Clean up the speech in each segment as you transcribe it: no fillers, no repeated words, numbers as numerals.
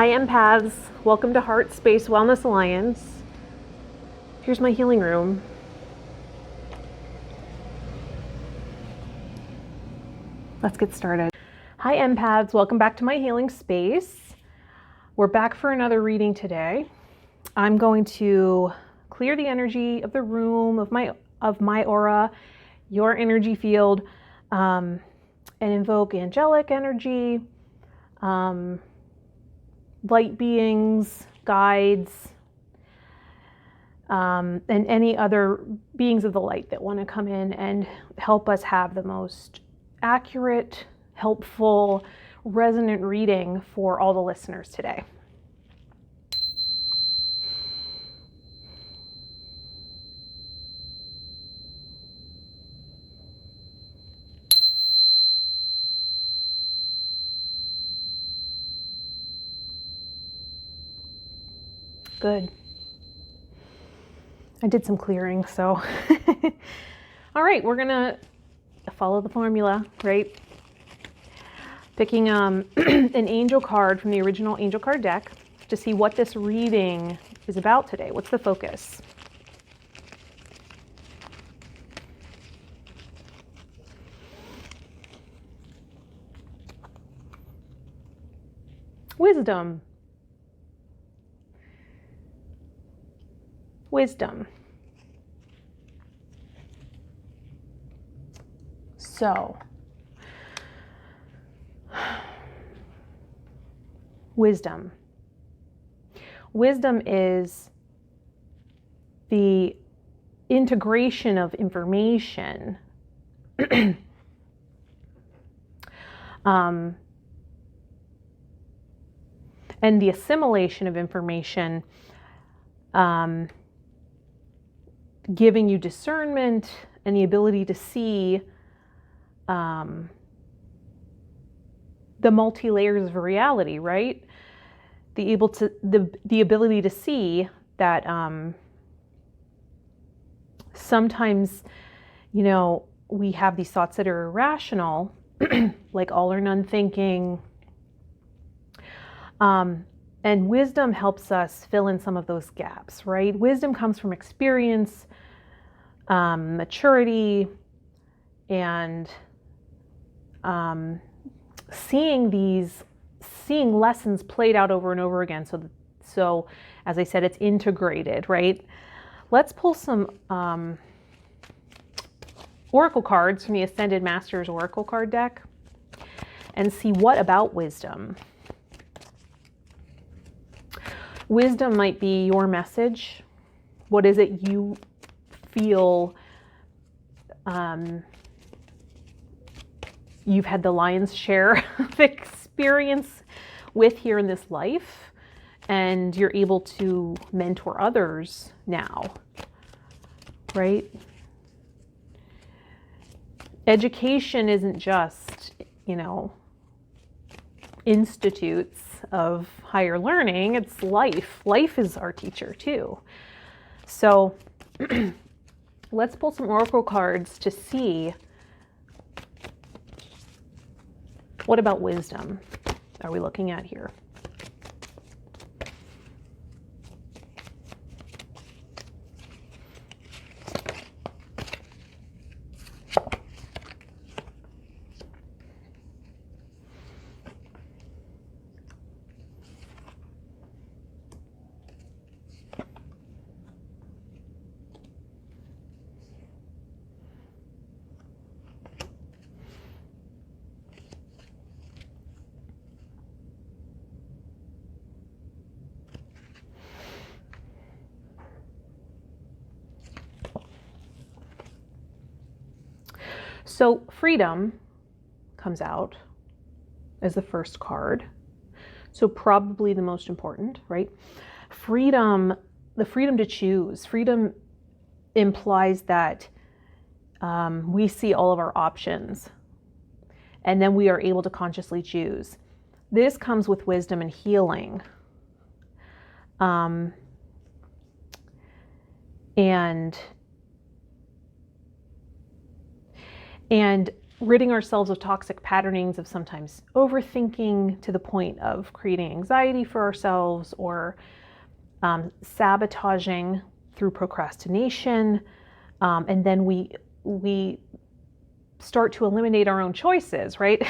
Hi empaths, welcome to Heart Space Wellness Alliance. Here's my healing room. Let's get started. Hi empaths, welcome back to my healing space. We're back for another reading today. I'm going to clear the energy of the room, of my aura, your energy field, and invoke angelic energy, light beings, guides, and any other beings of the light that want to come in and help us have the most accurate, helpful, resonant reading for all the listeners today. Good. I did some clearing, so. All right, we're gonna follow the formula, right? Picking an angel card from the original angel card deck to see what this reading is about today. What's the focus? Wisdom. Wisdom. So, wisdom. Wisdom is the integration of information and the assimilation of information, giving you discernment and the ability to see the multi-layers of reality, right? The ability to see that sometimes, we have these thoughts that are irrational, like all or none thinking. And wisdom helps us fill in some of those gaps, right? Wisdom comes from experience, maturity, and seeing lessons played out over and over again. So as I said, it's integrated, right? Let's pull some oracle cards from the Ascended Masters Oracle card deck and see what about wisdom. Wisdom might be your message. What is it you feel you've had the lion's share of experience with here in this life, and you're able to mentor others now, right? Education isn't just, institutes of higher learning, it's life. Life is our teacher too. So let's pull some oracle cards to see what about wisdom are we looking at here. So freedom comes out as the first card. So probably the most important, right? Freedom, the freedom to choose. Freedom implies that we see all of our options and then we are able to consciously choose. This comes with wisdom and healing. And ridding ourselves of toxic patternings of sometimes overthinking to the point of creating anxiety for ourselves, or sabotaging through procrastination. And then we start to eliminate our own choices, right?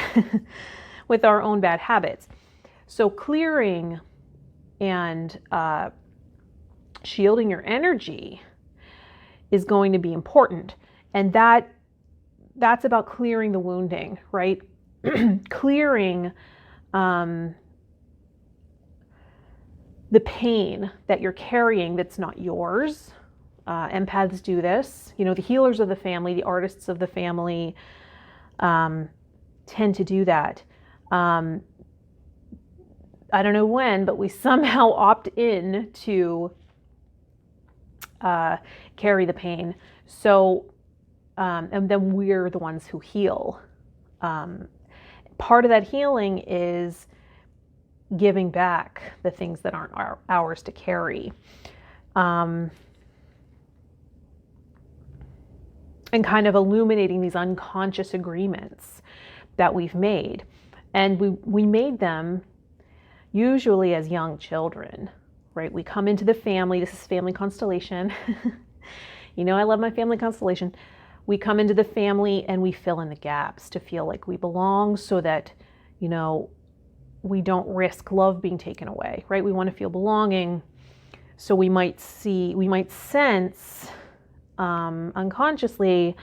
With our own bad habits. So clearing and shielding your energy is going to be important. And that's about clearing the wounding, right? Clearing the pain that you're carrying that's not yours. Empaths do this. You know, the healers of the family, the artists of the family tend to do that. I don't know when, but we somehow opt in to carry the pain. So, and then we're the ones who heal. Part of that healing is giving back the things that aren't ours to carry. And kind of illuminating these unconscious agreements that we've made. And we made them usually as young children, right? We come into the family, this is family constellation. You know, I love my family constellation. We come into the family and we fill in the gaps to feel like we belong, so that, you know, we don't risk love being taken away, right? We want to feel belonging. So we might sense unconsciously,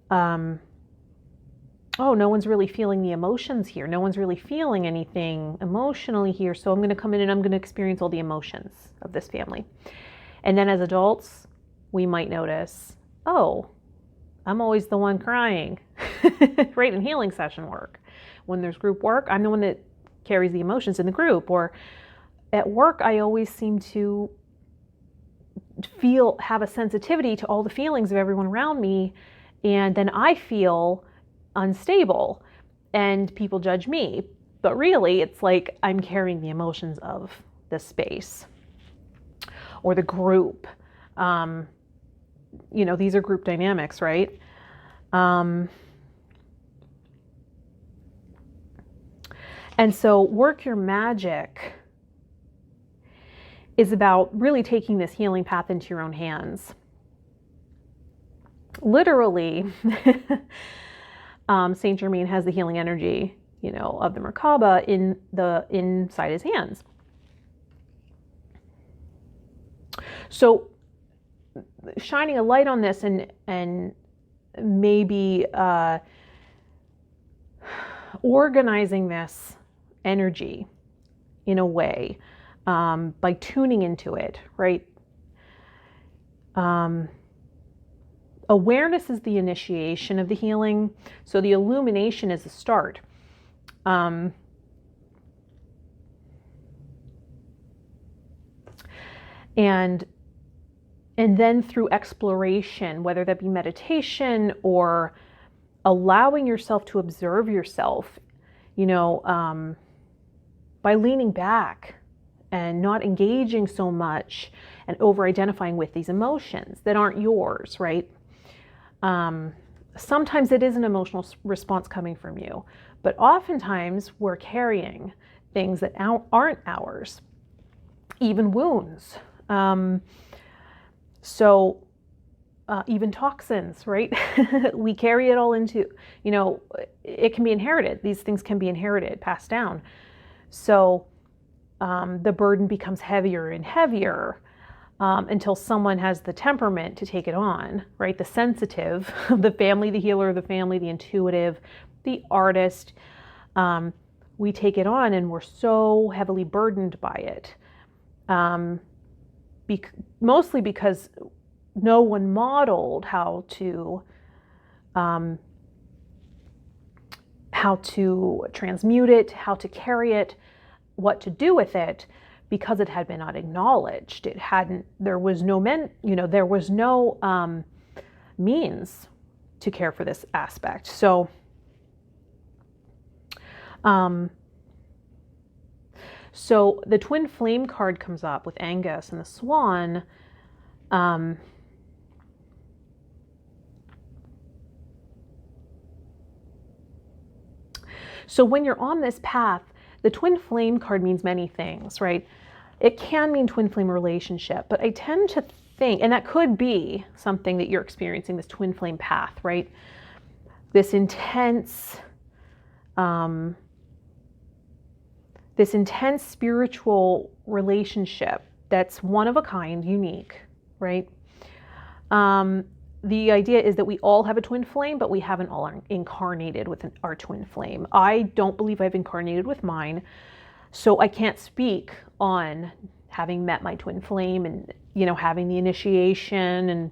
oh, no one's really feeling the emotions here. No one's really feeling anything emotionally here. So I'm going to come in and I'm going to experience all the emotions of this family. And then as adults, we might notice, oh, I'm always the one crying, right? In healing session work. When there's group work, I'm the one that carries the emotions in the group. Or at work, I always seem to have a sensitivity to all the feelings of everyone around me, and then I feel unstable and people judge me, but really it's like I'm carrying the emotions of the space or the group. You know, these are group dynamics, right? And so work your magic is about really taking this healing path into your own hands. Literally, Saint Germain has the healing energy, you know, of the Merkaba inside his hands. So shining a light on this and maybe organizing this energy in a way, by tuning into it, right? Awareness is the initiation of the healing, so the illumination is the start. And then through exploration, whether that be meditation or allowing yourself to observe yourself, you know, by leaning back and not engaging so much and over-identifying with these emotions that aren't yours, right? Sometimes it is an emotional response coming from you, but oftentimes we're carrying things that aren't ours, even wounds. Even toxins, right? We carry it all into, you know, it can be inherited. These things can be inherited, passed down. So the burden becomes heavier and heavier until someone has the temperament to take it on, right? The sensitive, the family, the healer of the family, the intuitive, the artist. We take it on and we're so heavily burdened by it. Mostly because no one modeled how to transmute it, how to carry it, what to do with it, because it had been not acknowledged. There was no means to care for this aspect. So, so the twin flame card comes up with Angus and the swan. So when you're on this path, the twin flame card means many things, right? It can mean twin flame relationship, but I tend to think, and that could be something that you're experiencing, this twin flame path, right? This intense spiritual relationship that's one of a kind, unique, right? The idea is that we all have a twin flame, but we haven't all incarnated with our twin flame. I don't believe I've incarnated with mine, so I can't speak on having met my twin flame and, you know, having the initiation and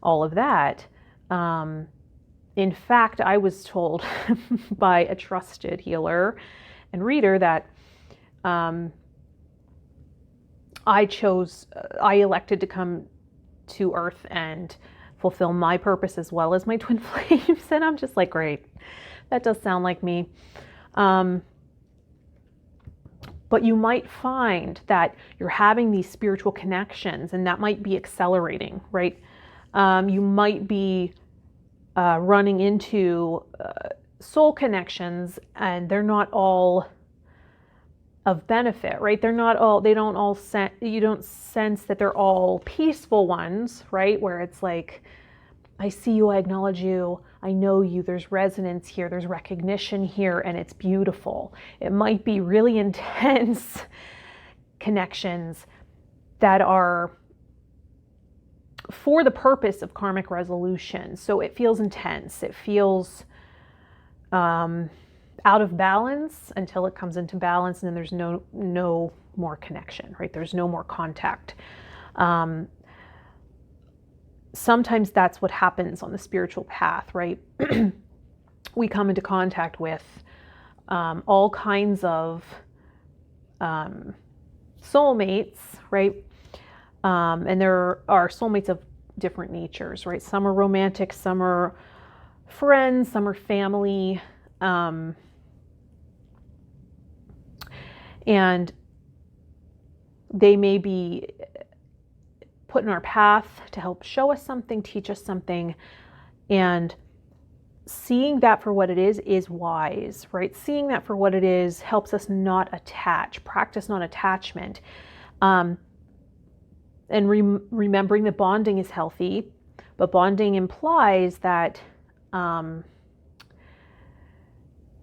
all of that. In fact, I was told by a trusted healer and reader that I elected to come to Earth and fulfill my purpose as well as my twin flames. And I'm just like, great, that does sound like me. But you might find that you're having these spiritual connections and that might be accelerating, right? You might be running into soul connections and they're not all of benefit, right? You don't sense that they're all peaceful ones, right? Where it's like, I see you, I acknowledge you, I know you, there's resonance here, there's recognition here, and it's beautiful. It might be really intense connections that are for the purpose of karmic resolution. So it feels intense, it feels out of balance until it comes into balance, and then there's no more connection, right? There's no more contact. Sometimes that's what happens on the spiritual path, right? We come into contact with all kinds of soulmates, right? And there are soulmates of different natures, right? Some are romantic, some are friends, some are family. And they may be put in our path to help show us something, teach us something. And seeing that for what it is wise, right? Seeing that for what it is helps us not attach, practice non-attachment. And remembering that bonding is healthy, but bonding implies that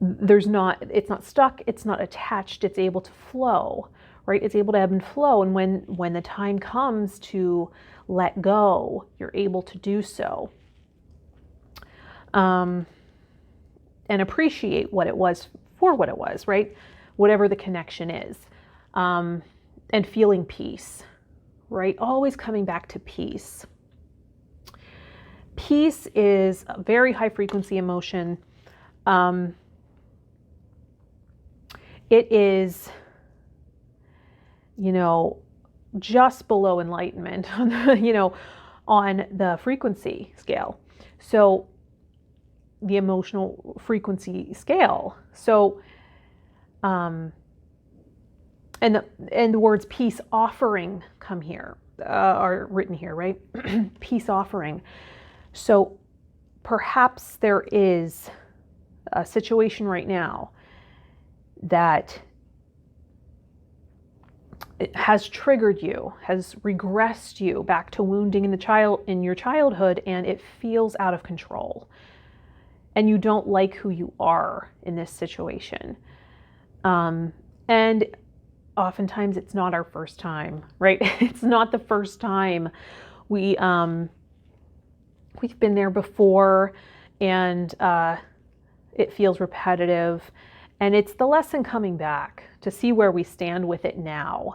it's not stuck, it's not attached, it's able to flow, right? It's able to ebb and flow. And when the time comes to let go, you're able to do so. And appreciate what it was for what it was, right? Whatever the connection is. And feeling peace, right? Always coming back to peace. Peace is a very high frequency emotion. It is, just below enlightenment, on the frequency scale. So the emotional frequency scale. So, and the words peace offering come here, are written here, right? Peace offering. So perhaps there is a situation right now that it has triggered you, has regressed you back to wounding in your childhood, and it feels out of control. And you don't like who you are in this situation. And oftentimes it's not our first time, right? It's not the first time. We've been there before, and it feels repetitive. And it's the lesson coming back to see where we stand with it now.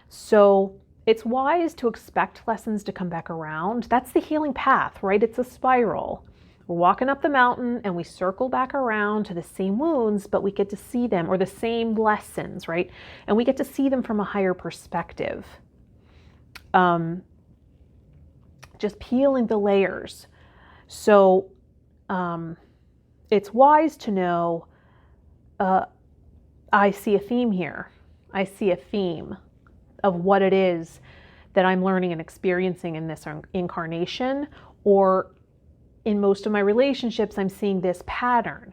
So it's wise to expect lessons to come back around. That's the healing path, right? It's a spiral. We're walking up the mountain and we circle back around to the same wounds, but we get to see them, or the same lessons, right? And we get to see them from a higher perspective. Just peeling the layers. So it's wise to know, I see a theme here. I see a theme of what it is that I'm learning and experiencing in this incarnation, or in most of my relationships, I'm seeing this pattern.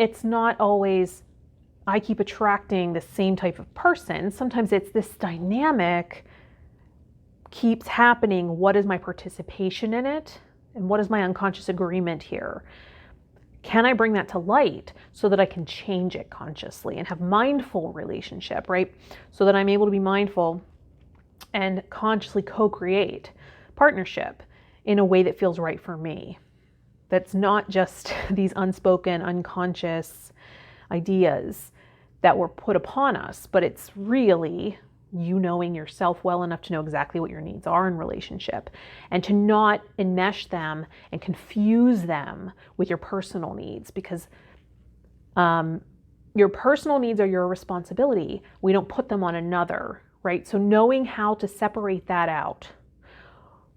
it's not always I keep attracting the same type of person. Sometimes it's this dynamic keeps happening. What is my participation in it? And what is my unconscious agreement here? Can I bring that to light so that I can change it consciously and have mindful relationship, right? So that I'm able to be mindful and consciously co-create partnership in a way that feels right for me. That's not just these unspoken, unconscious ideas that were put upon us, but it's really you knowing yourself well enough to know exactly what your needs are in relationship and to not enmesh them and confuse them with your personal needs, because your personal needs are your responsibility. We don't put them on another, right? So knowing how to separate that out.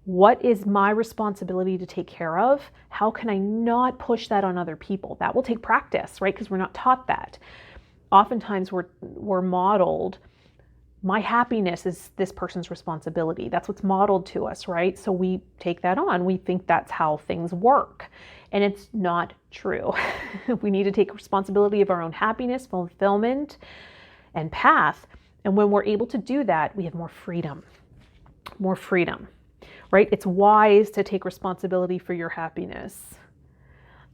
What is my responsibility to take care of? How can I not push that on other people? That will take practice, right? Because we're not taught that. Oftentimes we're modeled, my happiness is this person's responsibility. That's what's modeled to us, right? So we take that on. We think that's how things work. And it's not true. We need to take responsibility of our own happiness, fulfillment, and path. And when we're able to do that, we have more freedom. More freedom. Right? It's wise to take responsibility for your happiness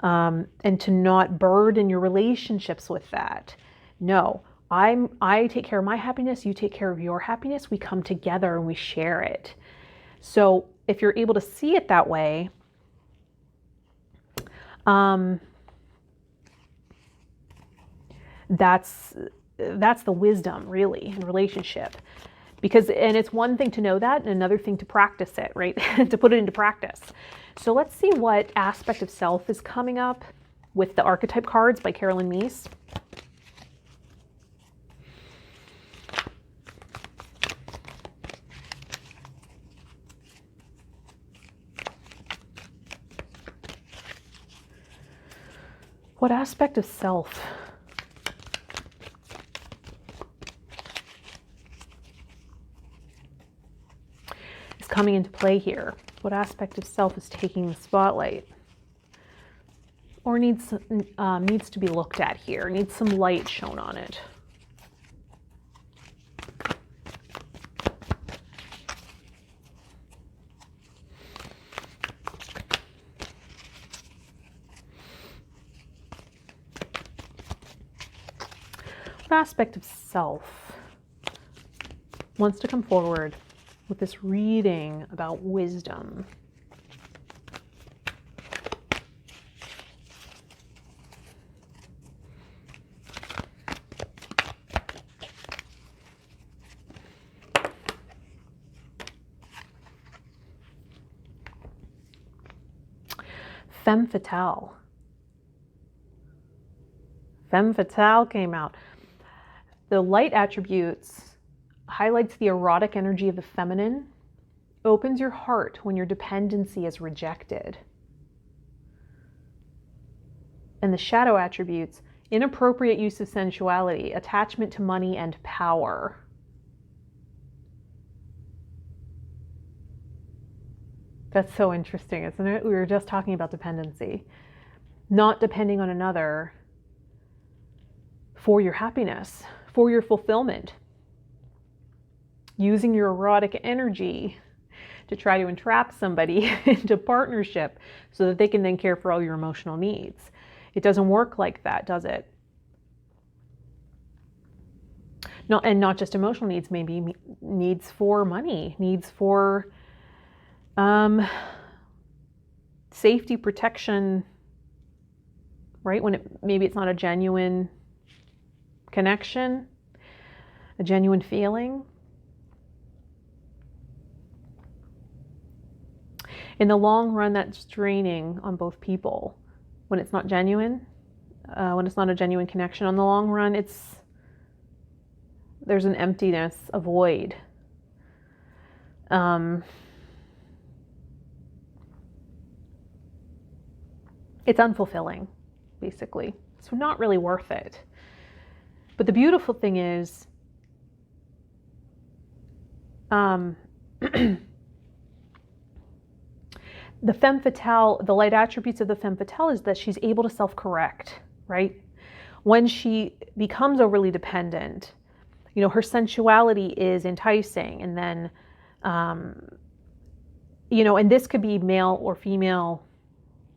and to not burden your relationships with that. No, I take care of my happiness, you take care of your happiness, we come together and we share it. So if you're able to see it that way, that's the wisdom really in relationship. And it's one thing to know that and another thing to practice it, right? To put it into practice. So let's see what aspect of self is coming up with the archetype cards by Carolyn Meese. What aspect of self? Coming into play here? What aspect of self is taking the spotlight or needs to be looked at here, needs some light shown on it? What aspect of self wants to come forward with this reading about wisdom? Femme fatale. Femme fatale came out. The light attributes highlights the erotic energy of the feminine, opens your heart when your dependency is rejected. And the shadow attributes, inappropriate use of sensuality, attachment to money and power. That's so interesting, isn't it? We were just talking about dependency. Not depending on another for your happiness, for your fulfillment. Using your erotic energy to try to entrap somebody into partnership so that they can then care for all your emotional needs. It doesn't work like that, does it? Not just emotional needs, maybe needs for money, needs for safety, protection, right? When maybe it's not a genuine connection, a genuine feeling. In the long run, that's draining on both people. When it's not genuine, when it's not a genuine connection, on the long run, there's an emptiness, a void. It's unfulfilling, basically. So not really worth it. But the beautiful thing is, the femme fatale, the light attributes of the femme fatale is that she's able to self-correct, right? When she becomes overly dependent, her sensuality is enticing, and then, and this could be male or female,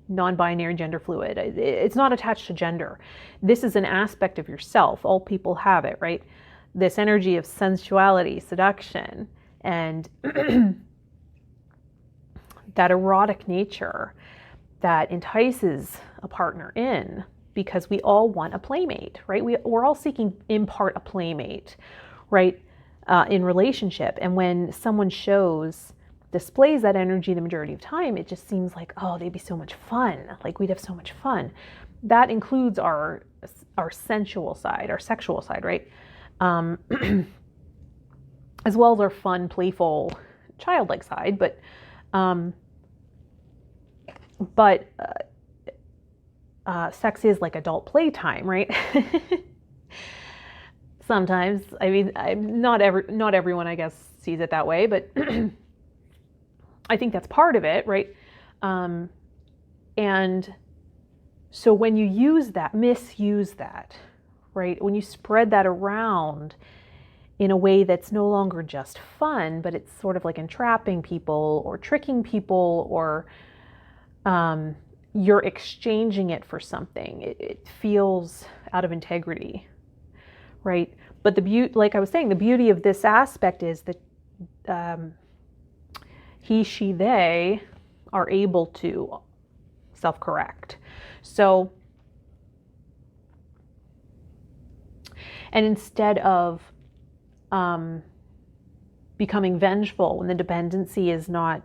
non-binary, gender fluid. It's not attached to gender. This is an aspect of yourself. All people have it, right? This energy of sensuality, seduction, and that erotic nature that entices a partner in, because we all want a playmate, right? We're all seeking, in part, a playmate, right? In relationship. And when someone displays that energy the majority of time, it just seems like, oh, they'd be so much fun. Like, we'd have so much fun. That includes our sensual side, our sexual side, right? As well as our fun, playful, childlike side. But sex is like adult playtime, right? Sometimes, I mean, not everyone, I guess, sees it that way, but I think that's part of it, right? And so when you misuse that, right? When you spread that around in a way that's no longer just fun, but it's sort of like entrapping people or tricking people, or you're exchanging it for something. It feels out of integrity, right? But like I was saying, the beauty of this aspect is that he, she, they are able to self-correct. So, and instead of becoming vengeful when the dependency is not,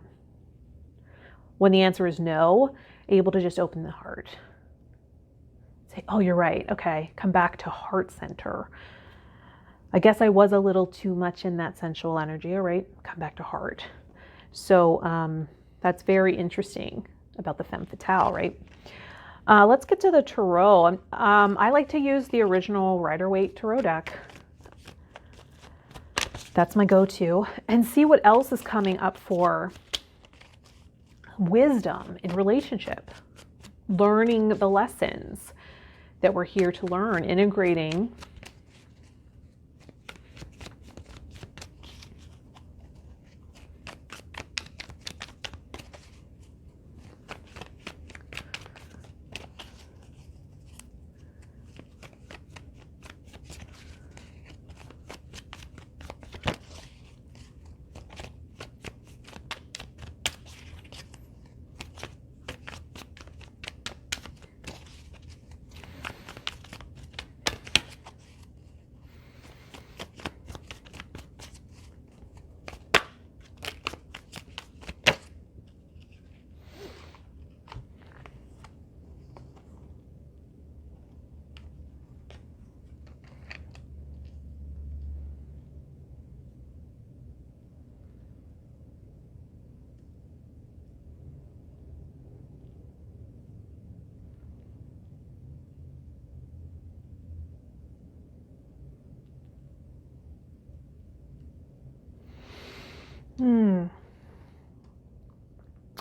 when the answer is no, able to just open the heart. Say, oh, you're right. Okay, come back to heart center. I guess I was a little too much in that sensual energy. All right, come back to heart. So that's very interesting about the femme fatale, right? Let's get to the tarot. I like to use the original Rider-Waite tarot deck. That's my go-to. And see what else is coming up for wisdom in relationship. Learning the lessons that we're here to learn, integrating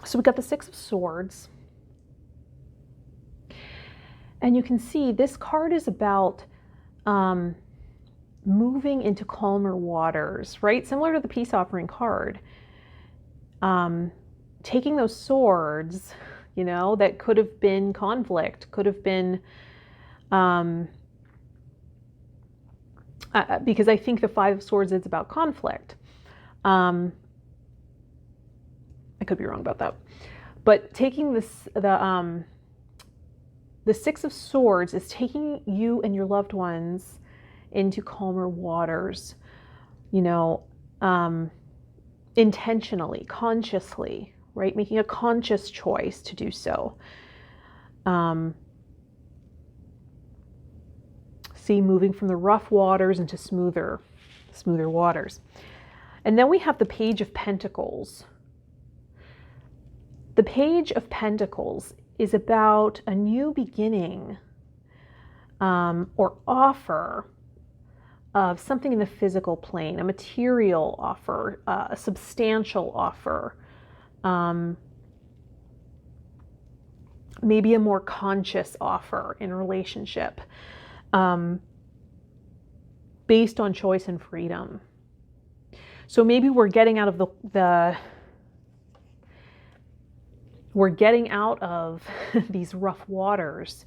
So we got the Six of Swords. And you can see this card is about moving into calmer waters, right? Similar to the peace offering card. Taking those swords, that could have been conflict, could have been, because I think the Five of Swords is about conflict. I could be wrong about that. But taking the Six of Swords is taking you and your loved ones into calmer waters, intentionally, consciously, right? Making a conscious choice to do so. See, moving from the rough waters into smoother waters. And then we have the Page of Pentacles. The Page of Pentacles is about a new beginning or offer of something in the physical plane, a material offer, a substantial offer, maybe a more conscious offer in a relationship. based on choice and freedom. So maybe we're getting out of we're getting out of these rough waters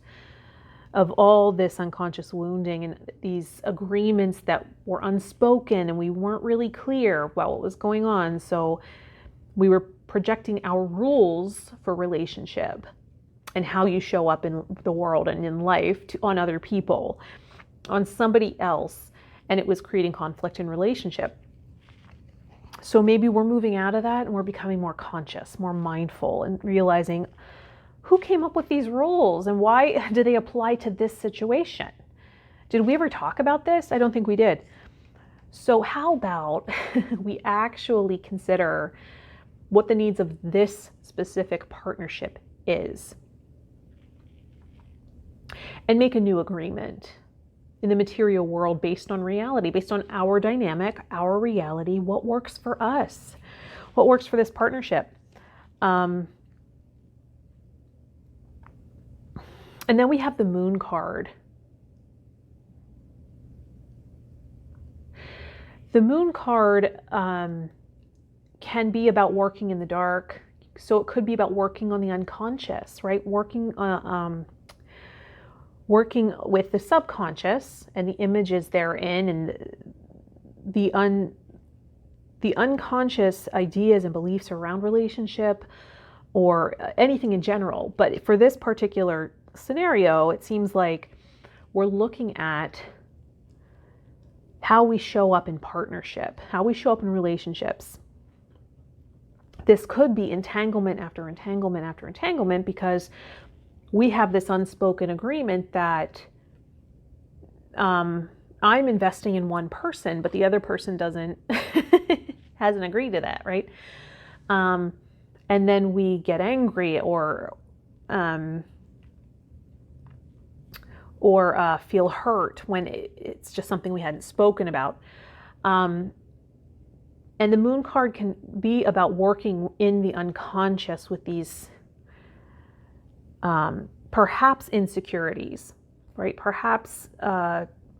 of all this unconscious wounding and these agreements that were unspoken, and we weren't really clear about what was going on. So we were projecting our rules for relationship and how you show up in the world and in life on other people, on somebody else, and it was creating conflict in relationship. So maybe we're moving out of that and we're becoming more conscious, more mindful, and realizing who came up with these rules and why do they apply to this situation? Did we ever talk about this? I don't think we did. So how about we actually consider what the needs of this specific partnership is and make a new agreement in the material world based on reality, based on our dynamic, our reality, what works for us, what works for this partnership. And then we have the Moon card. The Moon card can be about working in the dark. So it could be about working on the unconscious, right? Working with the subconscious and the images therein and the unconscious ideas and beliefs around relationship or anything in general. But for this particular scenario, it seems like we're looking at how we show up in partnership, how we show up in relationships. This could be entanglement after entanglement after entanglement because we have this unspoken agreement that I'm investing in one person, but the other person hasn't agreed to that, right? And then we get angry or feel hurt when it's just something we hadn't spoken about. And the Moon card can be about working in the unconscious with these perhaps insecurities, right? Perhaps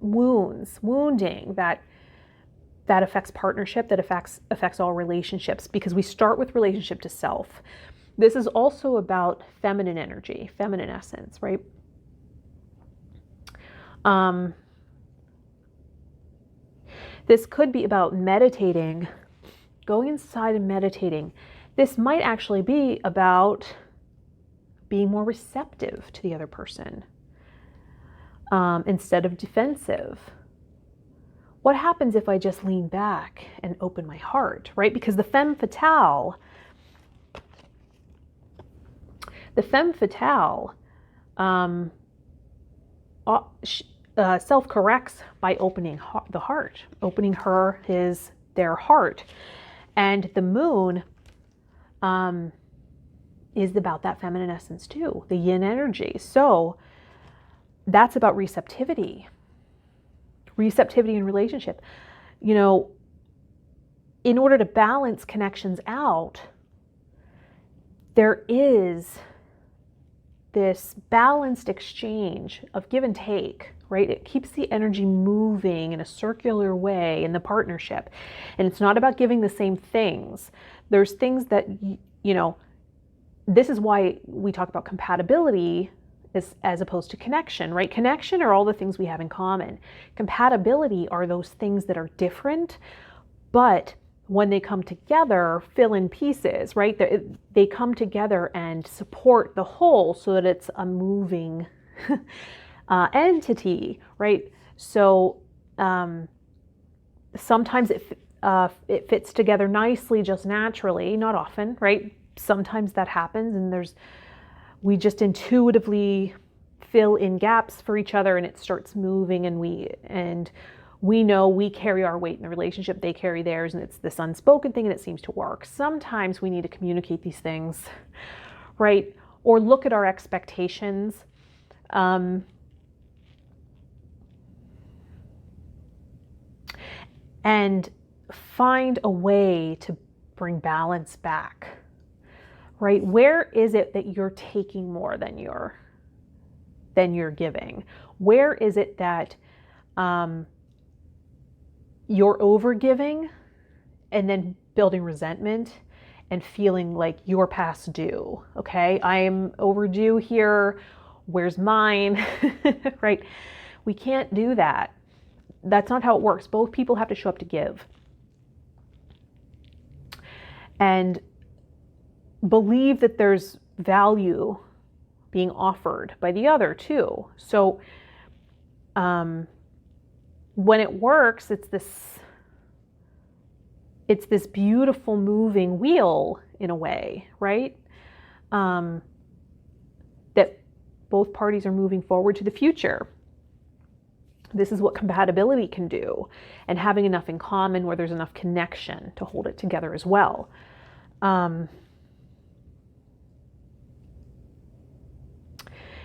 wounding that affects partnership, that affects all relationships, because we start with relationship to self. This is also about feminine energy, feminine essence, right? This could be about meditating, going inside and meditating. This might actually be about being more receptive to the other person instead of defensive. What happens if I just lean back and open my heart, right? Because the femme fatale self-corrects by opening the heart, opening their heart. And the Moon is about that feminine essence too, the yin energy. So that's about receptivity in relationship. You know, in order to balance connections out, there is this balanced exchange of give and take, right? It keeps the energy moving in a circular way in the partnership. And it's not about giving the same things. There's things that, you know, this is why we talk about compatibility as opposed to connection, right? Connection are all the things we have in common. Compatibility are those things that are different, but when they come together, fill in pieces, right? They come together and support the whole so that it's a moving entity, right? So sometimes it fits together nicely, just naturally, not often, right? Sometimes that happens and we just intuitively fill in gaps for each other and it starts moving, and we know we carry our weight in the relationship, they carry theirs, and it's this unspoken thing and it seems to work. Sometimes we need to communicate these things, right? Or look at our expectations. And find a way to bring balance back, right? Where is it that you're taking more than you're than you're giving? Where is it that you're overgiving and then building resentment and feeling like you're past due? Okay, I'm overdue here. Where's mine? Right? We can't do that. That's not how it works. Both people have to show up to give. And believe that there's value being offered by the other too. So when it works, it's this beautiful moving wheel in a way, right? That both parties are moving forward to the future. This is what compatibility can do, and having enough in common where there's enough connection to hold it together as well. And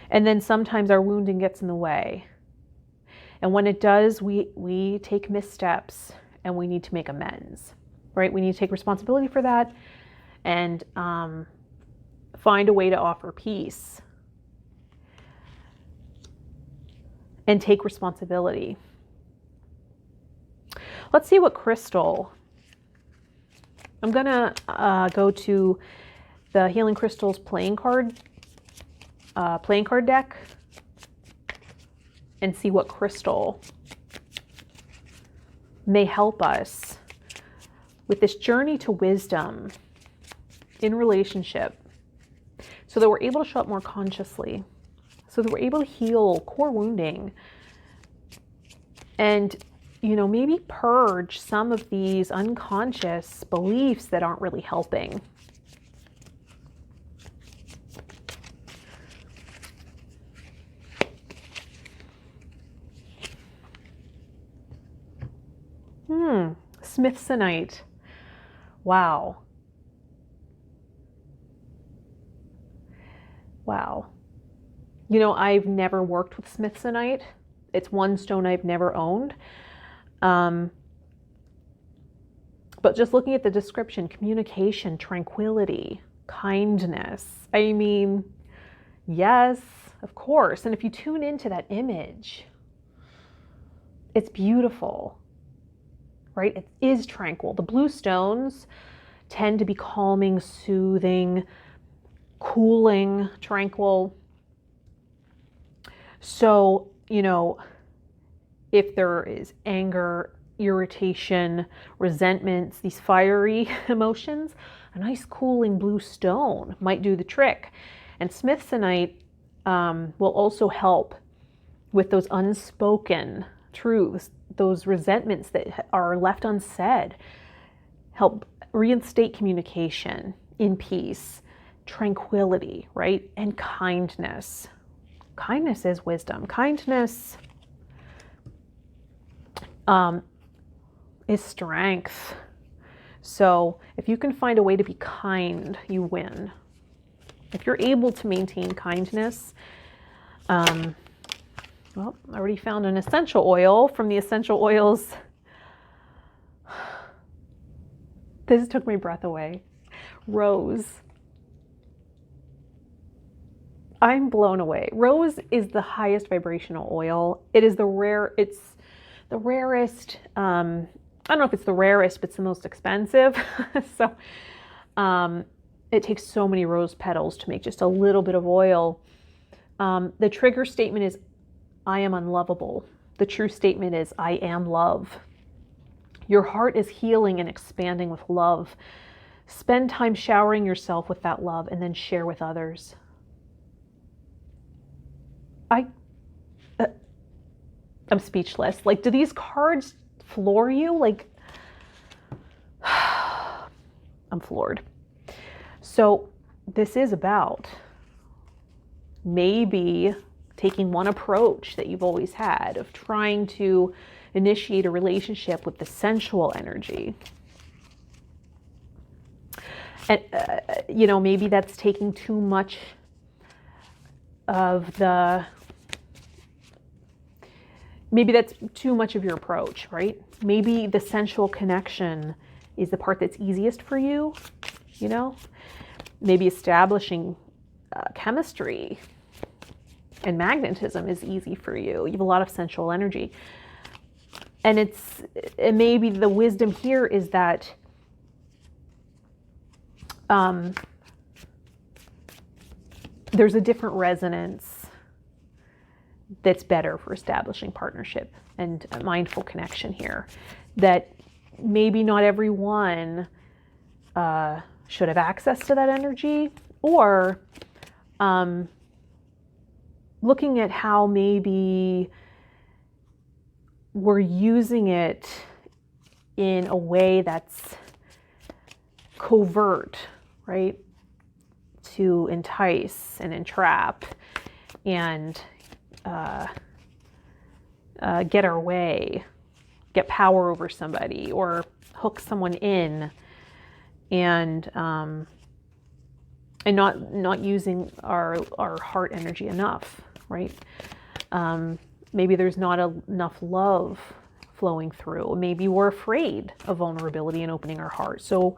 then sometimes our wounding gets in the way. And when it does, we take missteps and we need to make amends, right? We need to take responsibility for that and find a way to offer peace and take responsibility. Let's see what crystal. I'm gonna go to the Healing Crystals playing card deck and see what crystal may help us with this journey to wisdom in relationship, so that we're able to show up more consciously, so that we're able to heal core wounding and, maybe purge some of these unconscious beliefs that aren't really helping. Smithsonite. Wow. Wow. I've never worked with Smithsonite. It's one stone I've never owned. But just looking at the description, communication, tranquility, kindness. I mean, yes, of course. And if you tune into that image, it's beautiful, right? It is tranquil. The blue stones tend to be calming, soothing, cooling, tranquil. So, if there is anger, irritation, resentments, these fiery emotions, a nice cooling blue stone might do the trick. And Smithsonite will also help with those unspoken truths, those resentments that are left unsaid, help reinstate communication in peace, tranquility, right? And kindness. Kindness is wisdom. Kindness is strength. So if you can find a way to be kind, you win. If you're able to maintain kindness, well, I already found an essential oil from the essential oils. This took my breath away. Rose. I'm blown away. Rose is the highest vibrational oil. It is it's the rarest. I don't know if it's the rarest, but it's the most expensive. So it takes so many rose petals to make just a little bit of oil. The trigger statement is, I am unlovable. The true statement is, I am love. Your heart is healing and expanding with love. Spend time showering yourself with that love and then share with others. I'm speechless. Like, do these cards floor you? Like, I'm floored. So this is about maybe taking one approach that you've always had of trying to initiate a relationship with the sensual energy. And, maybe that's taking too much of maybe that's too much of your approach, right? Maybe the sensual connection is the part that's easiest for you, Maybe establishing chemistry and magnetism is easy for you. You have a lot of sensual energy. And maybe the wisdom here is that there's a different resonance that's better for establishing partnership and a mindful connection here, that maybe not everyone should have access to that energy, or looking at how maybe we're using it in a way that's covert, right? To entice and entrap and get our way, get power over somebody, or hook someone in, and not using our heart energy enough, right? Maybe there's not enough love flowing through. Maybe we're afraid of vulnerability and opening our heart. So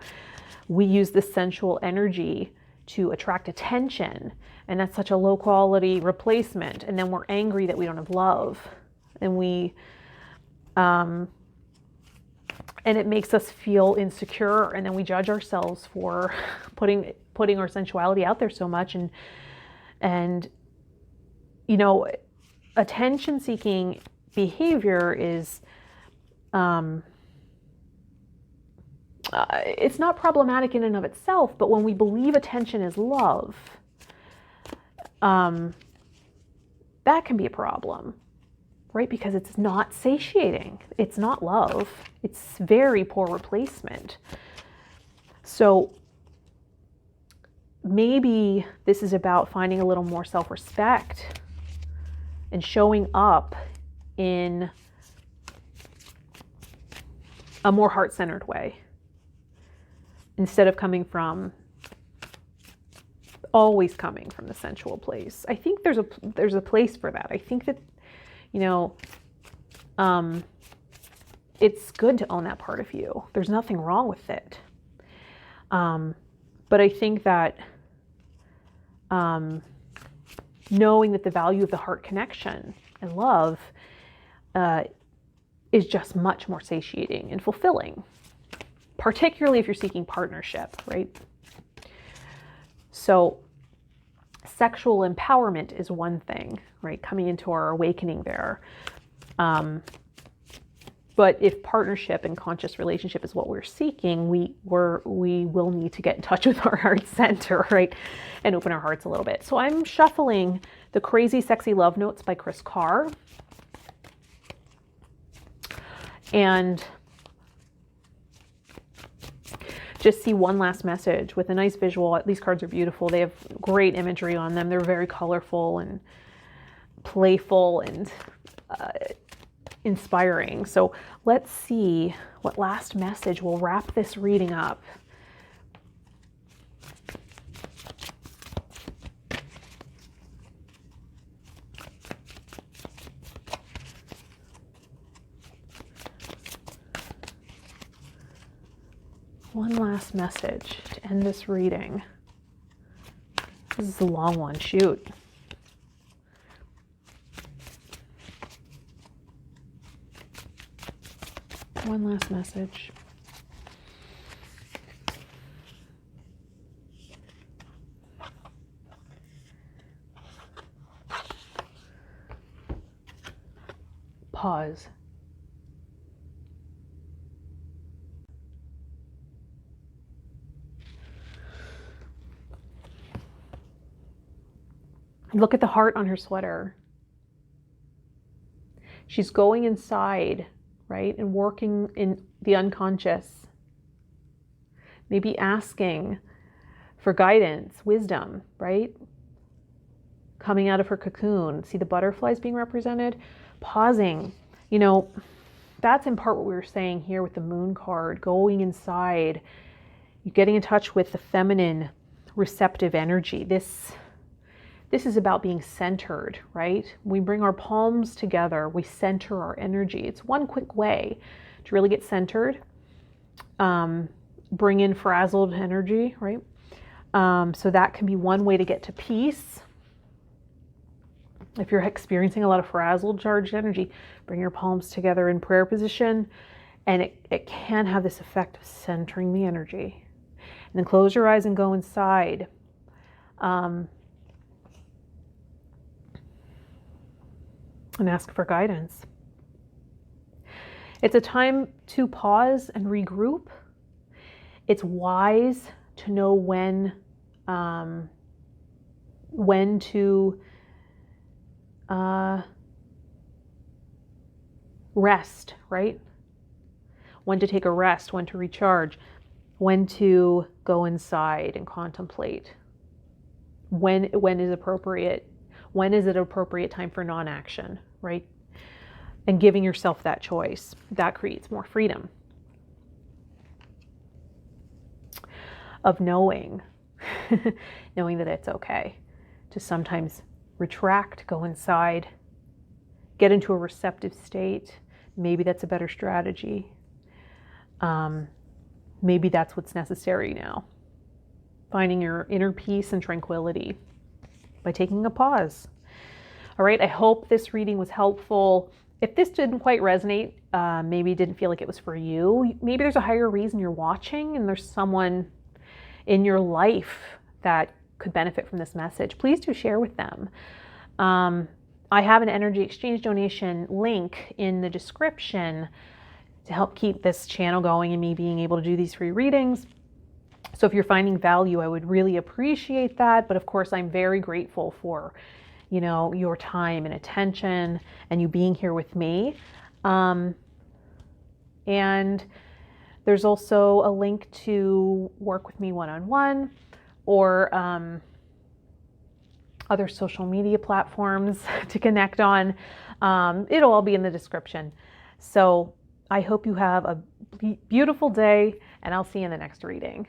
we use the sensual energy to attract attention, and that's such a low quality replacement. And then we're angry that we don't have love, and and it makes us feel insecure, and then we judge ourselves for putting our sensuality out there so much. And you know, attention seeking behavior is it's not problematic in and of itself, but when we believe attention is love, that can be a problem, right? Because it's not satiating. It's not love. It's very poor replacement. So maybe this is about finding a little more self-respect and showing up in a more heart-centered way, instead of always coming from the sensual place. I think there's a place for that. I think that, you know, it's good to own that part of you. There's nothing wrong with it. But I think that knowing that the value of the heart connection and love is just much more satiating and fulfilling, particularly if you're seeking partnership, right? So sexual empowerment is one thing, right? Coming into our awakening there. But if partnership and conscious relationship is what we're seeking, we will need to get in touch with our heart center, right? And open our hearts a little bit. So I'm shuffling the Crazy Sexy Love Notes by Chris Carr. And just see one last message with a nice visual. These cards are beautiful. They have great imagery on them. They're very colorful and playful and inspiring. So let's see what last message will wrap this reading up. One last message to end this reading. This is a long one, shoot. One last message. Pause. Look at the heart on her sweater. She's going inside, right? And working in the unconscious. Maybe asking for guidance, wisdom, right? Coming out of her cocoon. See the butterflies being represented? Pausing. You know, that's in part what we were saying here with the moon card. Going inside. You're getting in touch with the feminine, receptive energy. This is about being centered, right? We bring our palms together, we center our energy. It's one quick way to really get centered, bring in frazzled energy, right? So that can be one way to get to peace. If you're experiencing a lot of frazzled, charged energy, bring your palms together in prayer position, and it can have this effect of centering the energy. And then close your eyes and go inside. And ask for guidance. It's a time to pause and regroup. It's wise to know when to rest, right? When to take a rest, when to recharge, when to go inside and contemplate. When is appropriate? When is it appropriate time for non-action, right? And giving yourself that choice, that creates more freedom of knowing, knowing that it's okay to sometimes retract, go inside, get into a receptive state. Maybe that's a better strategy. Maybe that's what's necessary now. Finding your inner peace and tranquility by taking a pause. All right, I hope this reading was helpful. If this didn't quite resonate, maybe didn't feel like it was for you, maybe there's a higher reason you're watching and there's someone in your life that could benefit from this message. Please do share with them. I have an energy exchange donation link in the description to help keep this channel going and me being able to do these free readings. So if you're finding value, I would really appreciate that. But of course, I'm very grateful for, your time and attention and you being here with me. And there's also a link to work with me one-on-one or other social media platforms to connect on. It'll all be in the description. So I hope you have a beautiful day and I'll see you in the next reading.